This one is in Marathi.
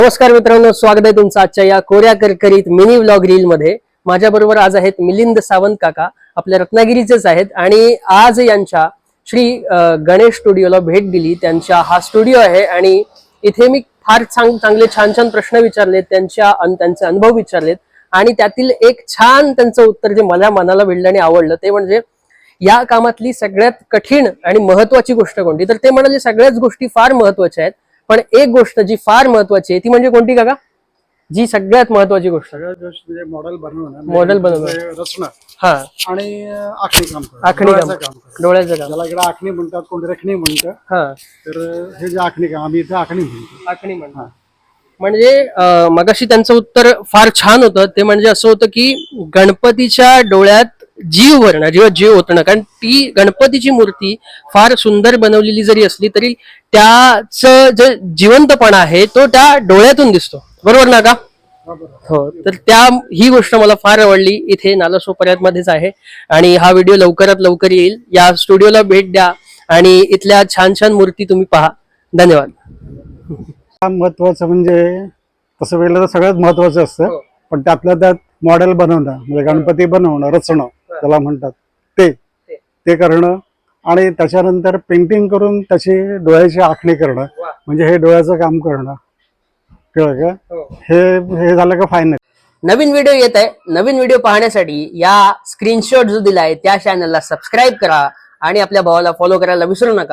नमस्कार मित्रांनो, स्वागत आहे तुमचं आजच्या या कोऱ्या करकरीत मिनी व्लॉग रील मध्ये। माझ्या बरोबर आज आहेत मिलिंद सावंत काका, आपल्या रत्नागिरीचेच आहेत आणि आज यांच्या श्री गणेश स्टुडिओला भेट दिली। त्यांचा हा स्टुडिओ आहे आणि इथे मी फार चांगले छान छान प्रश्न विचारलेत, त्यांचे अनुभव विचारलेत आणि त्यातील एक छान त्यांचं उत्तर जे मला मनाला भिडलं आणि आवडलं ते म्हणजे या कामातली सगळ्यात कठीण आणि महत्वाची गोष्ट कोणती। तर ते म्हणाले सगळ्याच गोष्टी फार महत्वाच्या आहेत, पण एक गोष्ट जी फार महत्वाची आहे ती म्हणजे कोणती काका? जी सगळ्यात महत्वाची गोष्ट म्हणजे मॉडेल बनवणं, रचना हा आणि आखणी काम डोळ्याचं काम, त्याला इकडे आखणी म्हणतात, कोण रेखणी म्हणतात। हा तर हे जे आखणी काम, आम्ही इथे आखणी म्हणतो। आखणी म्हणतात। म्हणजे मगाशी त्यांचं उत्तर फार छान होतं। ते म्हणजे असं होतं की गणपतीच्या डोळ्यात जीव भरणं, जीव ओतणं, कारण ती गणपतीची मूर्ती फार सुंदर बनवलेली जरी असली तरी त्याचं जे जिवंतपणा आहे तो त्या डोळ्यातून दिसतो, बरोबर ना का? हो, तर ही गोष्ट मला फार आवडली। इथे नालासोपाऱ्यात मध्येच आहे आणि हा व्हिडिओ लवकरात लवकर येईल। या स्टुडिओला भेट द्या आणि इथल्या छान छान मूर्ती तुम्ही पहा। धन्यवाद। महत्वाचं म्हणजे तसं वेळेला तर सगळ्यात महत्वाचं असतं, पण त्यातल्या त्यात मॉडेल बनवणं म्हणजे गणपती बनवणं, रचणं त्याला म्हणतात, ते करणं आणि त्याच्यानंतर पेंटिंग करून त्याची डोळ्याची आखणी करणं, म्हणजे हे डोळ्याचं काम करणं, कळलं का? हे झालं का फायनल। नवीन व्हिडिओ येत आहे। नवीन व्हिडिओ पाहण्यासाठी या स्क्रीनशॉट जो दिलाय त्या चॅनलला सबस्क्राईब करा आणि आपल्या भावाला फॉलो करायला विसरू नका।